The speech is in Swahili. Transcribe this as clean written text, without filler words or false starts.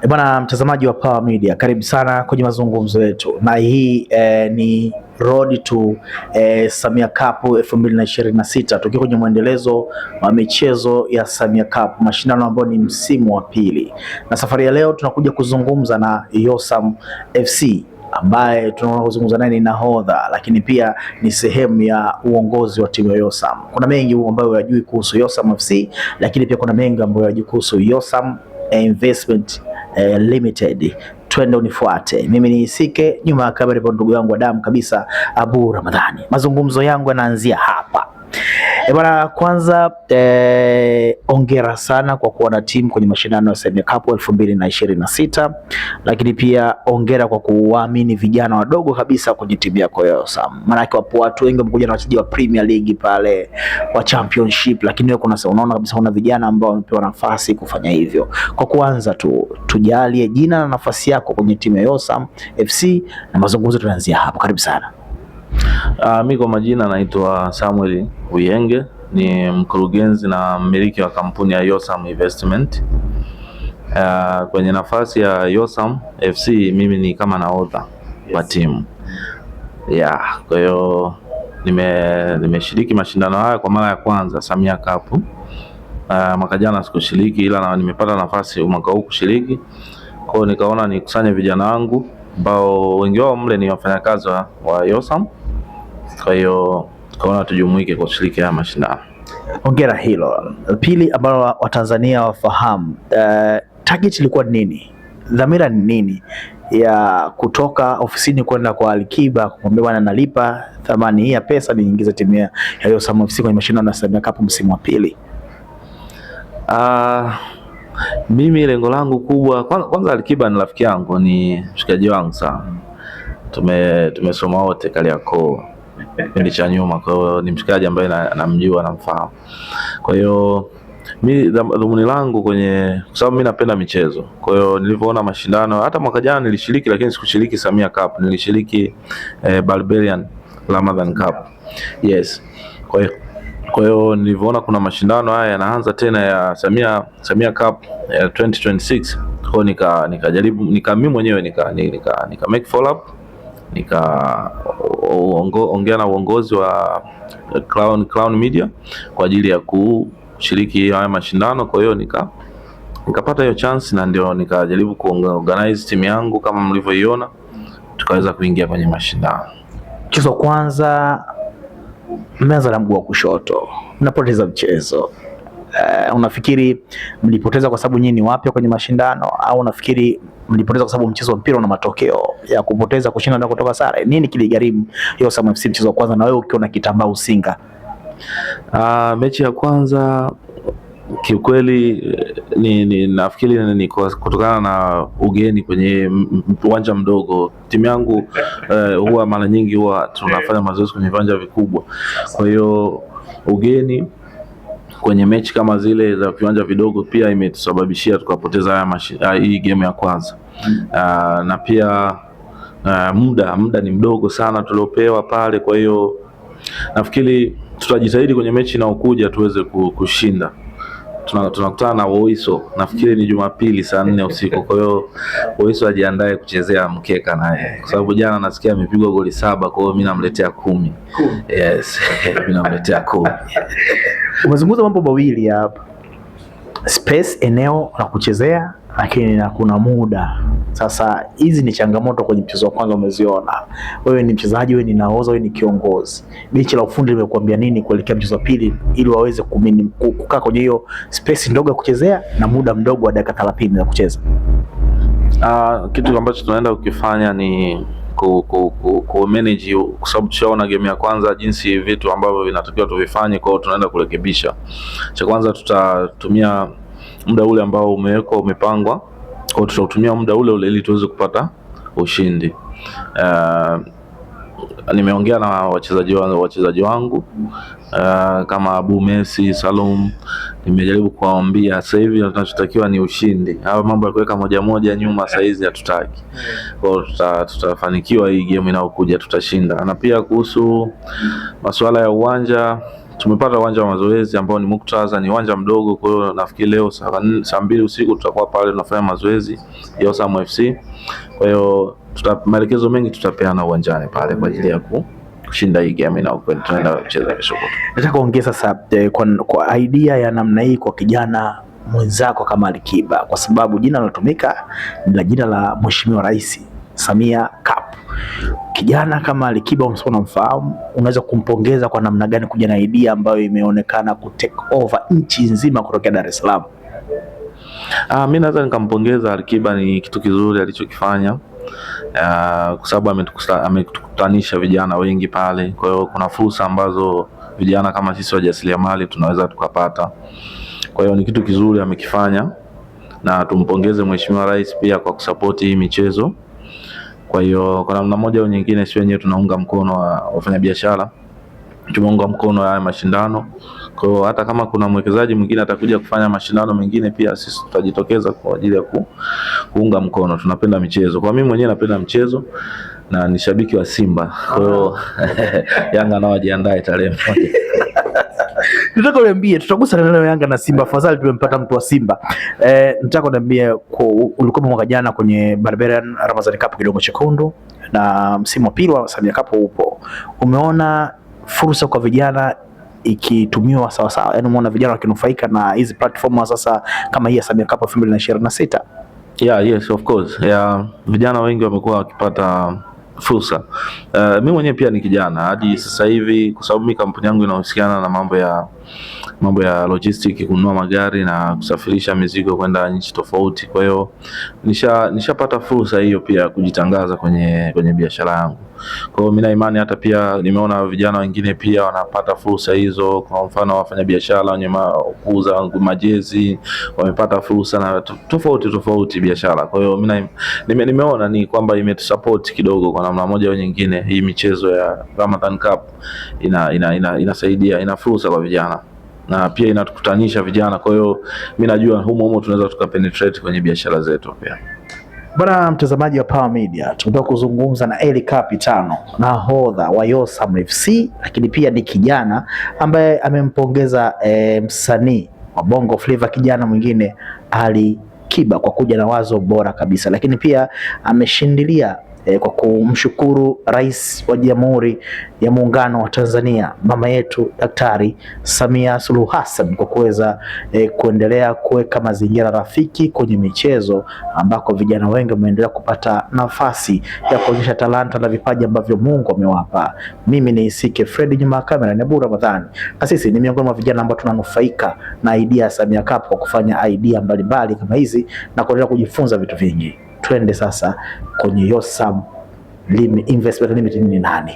Bwana mtazamaji wa Power Media, karibu sana kwenye mazungumzo yetu, na hii ni Road to Samia Cup 2026 tukiwa kwenye mwendelezo wa michezo ya Samia Cup, mashindano ambayo ni msimu wa pili, na safari ya leo tunakuja kuzungumza na Yosam FC ambaye tunaona kuzungumza naye ni nahodha, lakini pia ni sehemu ya uongozi wa timu ya Yosam. Kuna mengi ambayo unajui kuhusu Yosam FC, lakini pia kuna mengi ambayo unajui kuhusu Yosam Investment Limited. Twende unifuate, mimi ni Isike, nyuma ya kamera ipo ndugu yangu wa damu kabisa Abu Ramadhani. Mazungumzo yangu yanaanzia hapa. Bwana, kwanza ongera sana kwa kuwa na timu kwenye mashindano ya Samia Cup 2026, lakini pia ongera kwa kuwaamini vijana wadogo kabisa kwenye timu yako ya Yosam. Maana wapo watu wengi wamekuja na wachezaji wa Premier League pale, wa Championship, lakini wewe unaona kabisa kuna vijana ambao wamepewa nafasi kufanya hivyo. Kwa kuanza tu tujalie jina na nafasi yako kwenye timu ya Yosam FC na mazungumzo tunaanzia hapo. Karibu sana. Mimi kwa majina naitwa Samuel Uyenge, ni mkurugenzi na mmiliki wa kampuni ya Yosam Investment. Kwenye nafasi ya Yosam FC mimi ni kama nahodha wa timu. Kwa hiyo nimeshiriki mashindano haya kwa mara ya kwanza Samia Cup. Mwaka jana sikushiriki, ila nimepata nafasi mwaka huu kushiriki. Kwa hiyo nikaona nikusanye vijana wangu ambao wengi wao mle ni wafanyakazi wa Yosam. Kwa hiyo tukaona tujumuike kwa kushiriki haya mashindano. Hongera hilo. Pili, ambalo Watanzania wafahamu, target ilikuwa nini? Dhamira ni nini ya kutoka ofisini kwenda kwa Alikiba kumwambia bwana, nalipa thamani hii ya pesa niingize timu ya Yosam FC kwenye mashindano ya Samia Cup msimu wa pili? Mimi lengo langu kubwa, kwanza Alikiba ni rafiki yangu, ni mshikaji wangu sana. Tumesoma wote Kariakoo kipindi cha nyuma, kwa hiyo ni mshikaji ambaye namjua, namfahamu. Kwa hiyo mimi dhumuni langu kwa sababu mimi napenda michezo. Kwa hiyo nilivyoona mashindano, hata mwaka jana nilishiriki, lakini sikushiriki Samia Cup, nilishiriki Barbarian Ramadan Cup. Yes. Kwa hiyo nilivyoona kuna mashindano haya yanaanza tena ya Samia Cup ya 2026, kwa hiyo nikajaribu mimi mwenyewe nika make follow up, ongea na uongozi wa Clown Media kwa ajili ya kushiriki haya mashindano. Kwa hiyo nikapata hiyo chance, na ndio nikajaribu kuorganize timu yangu kama mlivyoiona, tukaweza kuingia kwenye mashindano. Mchezo kwanza mmeanza na mguu wa kushoto, mnapoteza mchezo. Unafikiri mlipoteza kwa sababu nyinyi ni wapya kwenye mashindano, au unafikiri mlipoteza kwa sababu mchezo wa mpira una matokeo ya kupoteza, kushinda na kutoka sare? Nini kiligharimu Yosam FC mchezo wa kwanza, na wewe ukiona kitambaa usinga? Mechi ya kwanza kiukweli nafikiri ni kutokana na ugeni kwenye uwanja mdogo. Timu yangu huwa mara nyingi tunafanya mazoezi kwenye viwanja vikubwa, kwa hiyo ugeni kwenye mechi kama zile za viwanja vidogo pia imetusababishia tukapoteza hii game ya kwanza. Na pia muda ni mdogo sana tuliopewa pale, kwa hiyo nafikiri tutajitahidi kwenye mechi inayokuja tuweze kushinda. Tunakutana na Woiso, nafikiri ni Jumapili saa 4 usiku. Kwa hiyo Woiso ajiandae kuchezea mkeka naye, kwa sababu jana nasikia amepigwa goli 7, kwa hiyo mimi namletea 10. Yes, mimi namletea 10. Umezungumza mambo mawili hapa, space, eneo la kuchezea, lakini na kuna muda. Sasa hizi ni changamoto kwenye mchezo wa kwanza umeziona. Wewe ni mchezaji, wewe ni nahodha, wewe ni kiongozi. Benchi la ufundi limekuambia nini kuelekea mchezo wa pili ili waweze kukaa kwenye hiyo space ndogo ya kuchezea na muda mdogo wa dakika 30 za kucheza? Kitu ambacho tunaenda kukifanya ni ku manage, kwa sababu tushaona game ya kwanza jinsi vitu ambavyo vinatakiwa tuvifanye, kwa hiyo tunaenda kurekebisha. Cha kwanza tutatumia muda ule ambao umepangwa, kwa tutatumia muda ule ili tuweze kupata ushindi. Nimeongea na wachezaji wangu kama Abu Messi, Salum, nimejaribu kuwaambia sasa hivi tunachotakiwa ni ushindi. Hayo mambo ya kuweka moja nyuma sasa hizi hatutaki. Kwa hiyo tutafanikiwa hii game inayokuja, tutashinda. Na pia kuhusu masuala ya uwanja, tumepata uwanja wa mazoezi ambao ni Muktadha, ni uwanja mdogo. Kwa hiyo nafikiri leo saa 2 usiku tutakuwa pale tunafanya mazoezi ya Osam FC. Kwa hiyo maelekezo mengi tutapeana uwanjani pale kwa ajili ya kushinda hii game na tunaenda kucheza kesho. Nataka kuongeza sasa kwa idea ya namna hii kwa kijana mwenzako kama Alikiba, kwa sababu jina linalotumika ni la jina la Mheshimiwa Rais Samia Cup. Kijana kama Alikiba unamfahamu, unaweza kumpongeza kwa namna gani kuja na idea ambayo imeonekana ku take over nchi nzima kutokea Dar es Salaam? Mimi naweza nikampongeza Alikiba, ni kitu kizuri alichokifanya, kwa sababu ametukutanisha vijana wengi pale. Kwa hiyo kuna fursa ambazo vijana kama sisi wajasiriamali tunaweza tukapata. Kwa hiyo ni kitu kizuri amekifanya, na tumpongeze Mheshimiwa Rais pia kwa kusapoti hii michezo. Kwa hiyo kwa namna moja au nyingine, sisi wenyewe tunaunga mkono wafanyabiashara, tumeunga mkono haya mashindano. Kwa hiyo hata kama kuna mwekezaji mwingine atakuja kufanya mashindano mengine, pia sisi tutajitokeza kwa ajili ya kuunga mkono. Tunapenda michezo. Kwa mimi mwenyewe napenda mchezo na ni shabiki wa Simba. Kwa hiyo Yanga nao wajiandae tarehe 1. Nataka uniambie, tutagusa neno Yanga na Simba. Afadhali tumempata mtu wa Simba. Nataka uniambie, ulikuwa mwaka jana kwenye Barbarian Ramadhani Cup Kidongo Chekundu, na msimu wa pili wa Samia Cup upo. Umeona fursa kwa vijana ikitumiwa sawa sawa? Yaani umeona vijana wakinufaika na hizi platform sasa kama hii ya Samia Cup 2026? Yes, of course. Vijana wengi wamekuwa wakipata fursa. Mimi mwenyewe pia ni kijana hadi sasa hivi, kwa sababu mimi kampuni yangu inahusiana na mambo ya logistic, kununua magari na kusafirisha mizigo kwenda nchi tofauti. Kwa hiyo nishapata fursa hiyo pia kujitangaza kwenye biashara yangu. Kwa hiyo mimi na imani hata pia nimeona vijana wengine pia wanapata fursa hizo. Kwa mfano wafanya biashara wenye kuuza majezi wamepata fursa na tofauti biashara. Kwa hiyo mimi nimeona ni kwamba imetusupport kidogo kwa namna moja au nyingine. Hii michezo ya Ramadan Cup inasaidia, ina fursa kwa vijana na pia inatukutanisha vijana. Kwa hiyo mimi najua humo tunaweza tukapenetrate kwenye biashara zetu pia. Bwana mtazamaji wa Power Media, tumetoka kuzungumza na Eli Capitano, nahodha wa Osam FC, lakini pia ni kijana ambaye amempongeza msanii wa Bongo Flava, kijana mwingine Alikiba, kwa kuja na wazo bora kabisa, lakini pia ameshindilia kwa kumshukuru Rais wa Jamhuri ya Muungano wa Tanzania, mama yetu Daktari Samia Suluhu Hassan, kwa kuweza kuendelea kuweka mazingira rafiki kwenye michezo, ambako vijana wengi wameendelea kupata nafasi ya kuonyesha talanta na vipaji ambavyo Mungu amewapa. Mimi ni Isike Fred, nyuma ya kamera ni Abu Ramadhani, na sisi ni miongoni mwa vijana ambao tunanufaika na idea ya Samia Cup kwa kufanya idea mbalimbali kama hizi na kuendelea kujifunza vitu vingi. Twende sasa kwenye Osam Investment Limited ni nani?